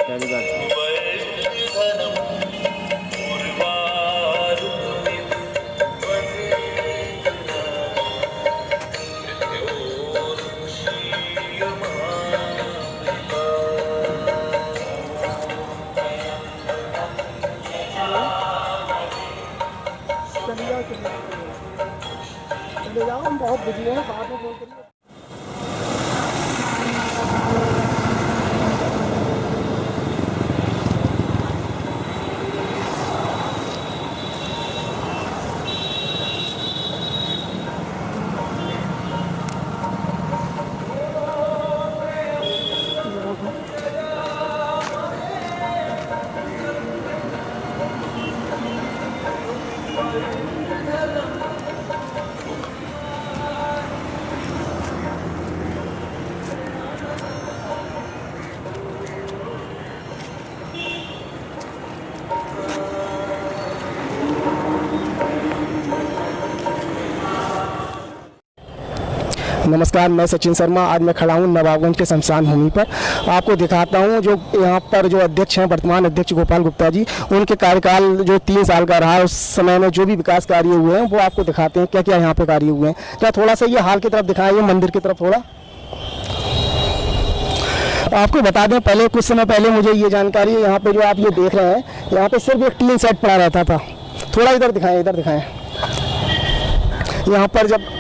पहली बार। चले जाओ, हम बहुत बिजी हैं, बाद में फोन करिए। नमस्कार, मैं सचिन शर्मा। आज मैं खड़ा हूँ नवाबगंज के शमशान भूमि पर। आपको दिखाता हूँ जो यहाँ पर जो अध्यक्ष हैं, वर्तमान अध्यक्ष गोपाल गुप्ता जी, उनके कार्यकाल जो 3 साल का रहा, उस समय में जो भी विकास कार्य हुए हैं वो आपको दिखाते हैं क्या क्या यहाँ पे कार्य हुए हैं। क्या थोड़ा सा ये हाल की तरफ दिखाएं, ये मंदिर की तरफ थोड़ा। आपको बता दें, पहले कुछ समय पहले मुझे ये जानकारी, यहाँ पे जो आप ये देख रहे हैं, यहाँ पे सिर्फ एक टीन सेट पड़ा रहता था। थोड़ा इधर दिखाएं, इधर दिखाएं। यहाँ पर जब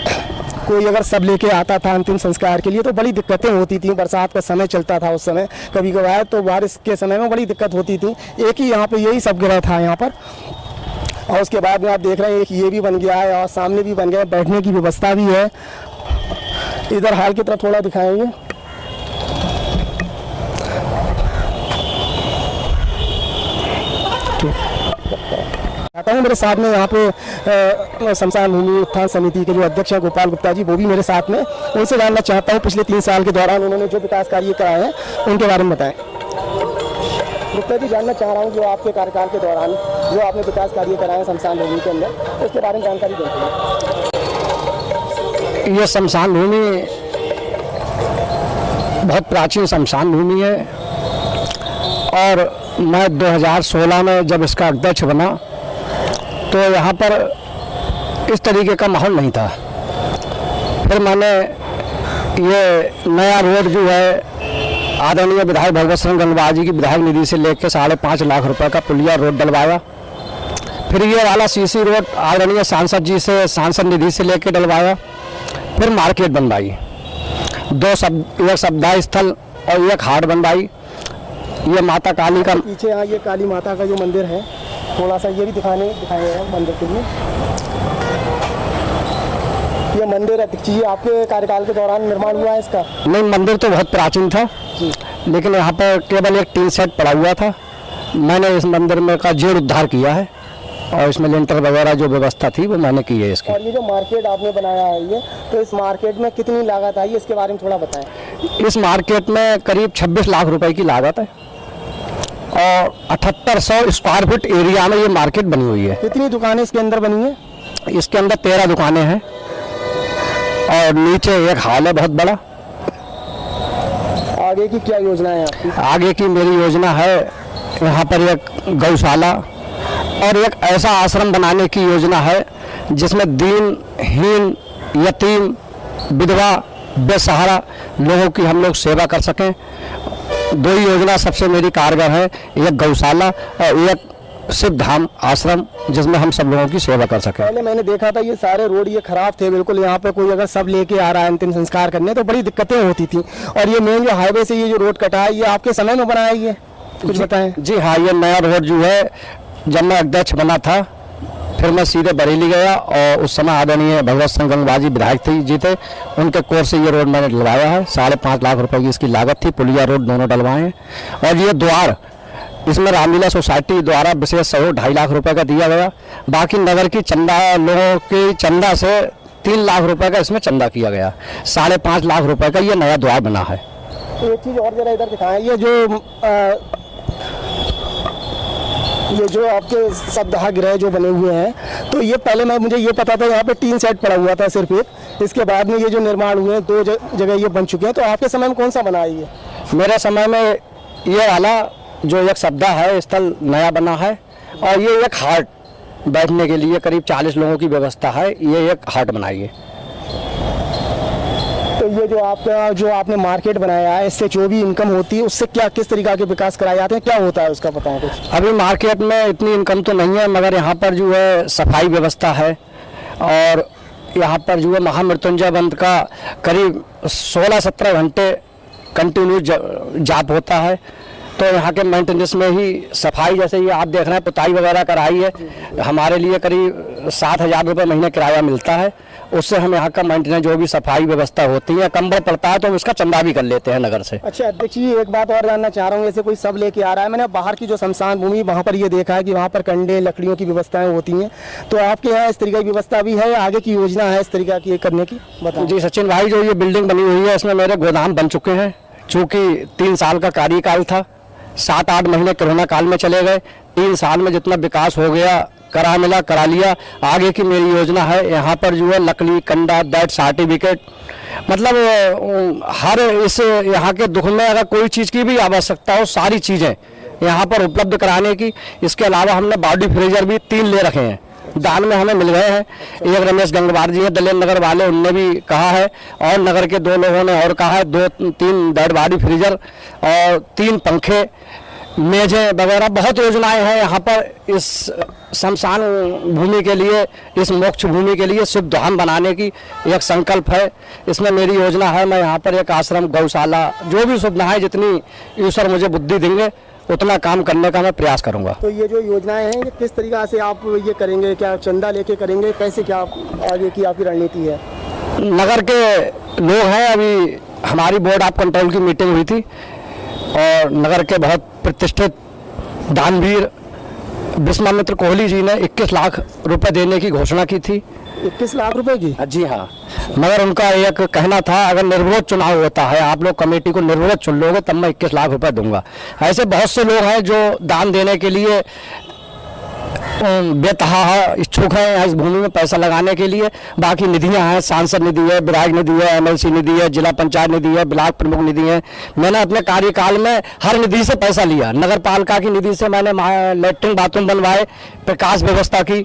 कोई अगर सब लेके आता था अंतिम संस्कार के लिए तो बड़ी दिक्कतें होती थी। बरसात का समय चलता था उस समय, कभी कभार तो बारिश के समय में बड़ी दिक्कत होती थी। एक ही यहाँ पे यही सब गिरा था यहाँ पर, और उसके बाद में आप देख रहे हैं एक ये भी बन गया है और सामने भी बन गया, बैठने की व्यवस्था भी है। इधर हाल की तरफ थोड़ा दिखाएंगे। आता हूँ, मेरे साथ में यहाँ पे शमशान भूमि उत्थान समिति के जो अध्यक्ष हैं गोपाल गुप्ता जी, वो भी मेरे साथ में। उनसे जानना चाहता हूँ पिछले 3 साल के दौरान उन्होंने जो विकास कार्य कराए हैं उनके बारे में बताएं। गुप्ता जी, जानना चाह रहा हूँ जो आपके कार्यकाल के दौरान जो आपने विकास कार्य कराए हैं शमशान भूमि के अंदर, उसके बारे में जानकारी दें। ये शमशान भूमि बहुत प्राचीन शमशान भूमि है और मैं 2016 में जब इसका अध्यक्ष बना तो यहाँ पर इस तरीके का माहौल नहीं था। फिर मैंने ये नया रोड जो है आदरणीय विधायक भगवत सिंह गंगवार जी की विधायक निधि से लेकर 5.5 लाख रुपए का पुलिया रोड डलवाया। फिर ये वाला सीसी रोड आदरणीय सांसद जी से सांसद निधि से लेकर डलवाया। फिर मार्केट बनवाई, एक सप्ताह स्थल और एक हाट बनवाई। ये माता काली का पीछे यहाँ ये काली माता का जो मंदिर है, थोड़ा सा ये भी दिखाए हैं मंदिर के लिए। ये मंदिर अध्यक्ष जी आपके कार्यकाल के दौरान निर्माण हुआ है इसका? नहीं, मंदिर तो बहुत प्राचीन था लेकिन यहाँ पर केवल एक टीन सेट पड़ा हुआ था। मैंने इस मंदिर में का जीर्णोद्धार किया है और इसमें लिंटर वगैरह जो व्यवस्था थी वो मैंने की है इसकी। और ये जो मार्केट आपने बनाया है ये, तो इस मार्केट में कितनी लागत आई, इसके बारे में थोड़ा बताएं। इस मार्केट में करीब 26 लाख रुपए की लागत है और 7800 स्क्वायर फीट एरिया में ये मार्केट बनी हुई है। कितनी दुकानें इसके अंदर बनी है? इसके अंदर 13 दुकानें हैं और नीचे एक हॉल है बहुत बड़ा। आगे की क्या योजना है आपकी? आगे की मेरी योजना है यहाँ पर एक गौशाला और एक ऐसा आश्रम बनाने की योजना है जिसमें दीनहीन, यतीम, विधवा, बेसहारा लोगों की हम लोग सेवा कर सकें। 2 ही योजना सबसे मेरी कारगर है, एक गौशाला और एक सिद्ध धाम आश्रम जिसमें हम सब लोगों की सेवा कर सकें। पहले मैंने देखा था ये सारे रोड ये खराब थे बिल्कुल। यहाँ पे कोई अगर सब लेके आ रहा है अंतिम संस्कार करने तो बड़ी दिक्कतें होती थी। और ये मेन जो हाईवे से ये जो रोड कटा है ये आपके समय में बनाया, ये कुछ बताएं। जी हाँ, ये नया रोड जो है जब मैं अध्यक्ष बना था फिर मैं सीधे बरेली गया और उस समय आदरणीय भगवत सिंह गंगवार जी विधायक जी थे, उनके कोर से ये रोड मैंने डलवाया है। 5.5 लाख रुपए की इसकी लागत थी। पुलिया रोड दोनों डलवाए हैं और ये द्वार इसमें रामलीला सोसाइटी द्वारा विशेष सहयोग 2.5 लाख रुपए का दिया गया। बाकी नगर की चंदा लोगों की चंदा से 3 लाख रुपए का इसमें चंदा किया गया। 5.5 लाख रुपए का ये नया द्वार बना है। एक चीज़ और जरा इधर दिखाएं, ये जो आपके सप्ताह गृह जो बने हुए हैं, तो ये पहले मुझे ये पता था यहाँ पे टीन सेट पड़ा हुआ था सिर्फ एक। इसके बाद में ये जो निर्माण हुए हैं 2 जगह ये बन चुके हैं। तो आपके समय में कौन सा बना है ये? मेरे समय में ये वाला जो एक सब्दा है स्थल नया बना है, और ये एक हाट बैठने के लिए करीब 40 लोगों की व्यवस्था है, ये एक हाट बनाई है। तो ये जो आपने मार्केट बनाया है, इससे जो भी इनकम होती है उससे क्या किस तरीका के विकास कराए जाते हैं, क्या होता है उसका बताओ कुछ। अभी मार्केट में इतनी इनकम तो नहीं है, मगर यहाँ पर जो है सफाई व्यवस्था है, और यहाँ पर जो है महामृत्युंजय बंद का करीब 16-17 घंटे कंटिन्यू जाप होता है। तो यहाँ के मेंटेनेंस में ही सफाई, जैसे ये आप देख रहे हैं पुताई वगैरह कराई है, हमारे लिए करीब 7,000 रुपये महीने किराया मिलता है। उससे हम यहाँ का मेंटेनेंस जो भी सफाई व्यवस्था होती है, कम बढ़ पड़ता है तो हम इसका चंदा भी कर लेते हैं नगर से। अच्छा अध्यक्ष जी, एक बात और जानना चाह रहा हूँ, जैसे कोई सब लेके आ रहा है, मैंने बाहर की जो शमशान भूमि वहाँ पर ये देखा है कि वहाँ पर कंडे लकड़ियों की व्यवस्थाएं होती हैं, तो आपके यहाँ इस तरीके की व्यवस्था भी है, आगे की योजना है इस तरीका की करने की, बताओ। जी सचिन भाई, जो ये बिल्डिंग बनी हुई है इसमें मेरे गोदाम बन चुके हैं, चूँकि 3 साल का कार्यकाल था, 7-8 महीने कोरोना काल में चले गए। 3 साल में जितना विकास हो गया करा लिया। आगे की मेरी योजना है यहाँ पर जो है लकड़ी, कंडा, डेथ सर्टिफिकेट, मतलब हर इस यहाँ के दुख में अगर कोई चीज़ की भी आवश्यकता हो, सारी चीज़ें यहाँ पर उपलब्ध कराने की। इसके अलावा हमने बॉडी फ्रीजर भी 3 ले रखे हैं, दान में हमें मिल गए हैं। एक रमेश गंगवार जी हैं दलेर नगर वाले, उनने भी कहा है, और नगर के 2 लोगों ने और कहा है। 2-3 डेड बॉडी फ्रीजर और 3 पंखे, मेजें वगैरह बहुत योजनाएं हैं यहाँ पर इस शमशान भूमि के लिए, इस मोक्ष भूमि के लिए शुभ धाम बनाने की एक संकल्प है। इसमें मेरी योजना है, मैं यहाँ पर एक आश्रम, गौशाला, जो भी सुविधाएं जितनी ईश्वर मुझे बुद्धि देंगे उतना काम करने का मैं प्रयास करूंगा। तो ये जो योजनाएं हैं, ये किस तरीका से आप ये करेंगे, क्या चंदा लेके करेंगे, कैसे क्या आगे की आपकी रणनीति है? नगर के लोग हैं, अभी हमारी बोर्ड ऑफ कंट्रोल की मीटिंग हुई थी, और नगर के बहुत प्रतिष्ठित दानवीर विश्वामित्र कोहली जी ने 21 लाख रुपए देने की घोषणा की थी। 21 लाख रुपए की? जी हाँ, मगर उनका एक कहना था, अगर निर्विरोध चुनाव होता है, आप लोग कमेटी को निर्विरोध चुन लोगे तब मैं 21 लाख रुपए दूंगा। ऐसे बहुत से लोग हैं जो दान देने के लिए बेतहा इच्छुक है इस भूमि में पैसा लगाने के लिए। बाकी निधियां हैं, सांसद निधि है, विधायक निधि है, MLC निधि है, जिला पंचायत निधि है, ब्लॉक प्रमुख निधि है। मैंने अपने कार्यकाल में हर निधि से पैसा लिया। नगर पालिका की निधि से मैंने लैट्रिन बाथरूम बनवाए, प्रकाश व्यवस्था की।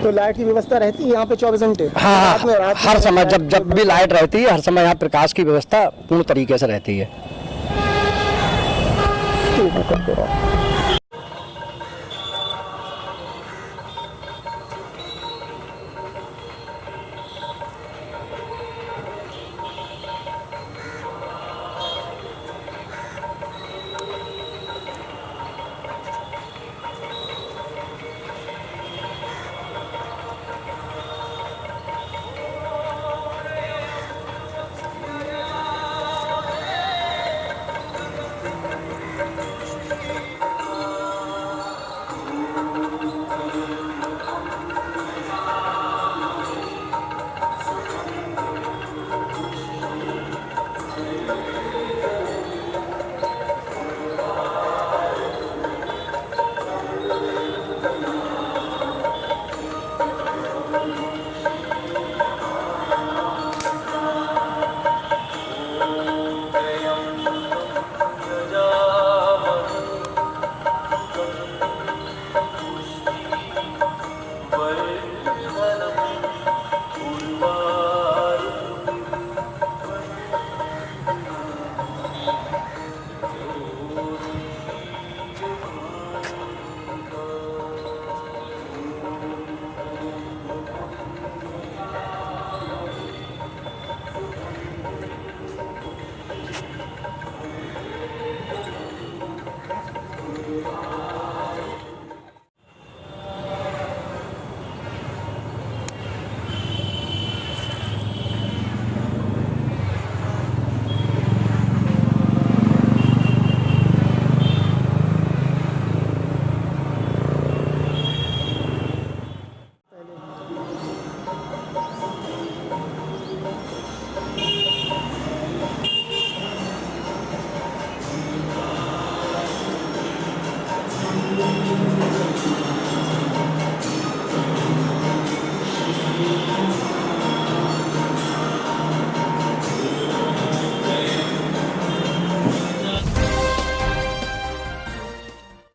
तो लाइट की व्यवस्था रहती है यहाँ पे 24 घंटे? हाँ, हर समय जब भी लाइट रहती है, हर समय यहाँ प्रकाश की व्यवस्था पूर्ण तरीके से रहती है।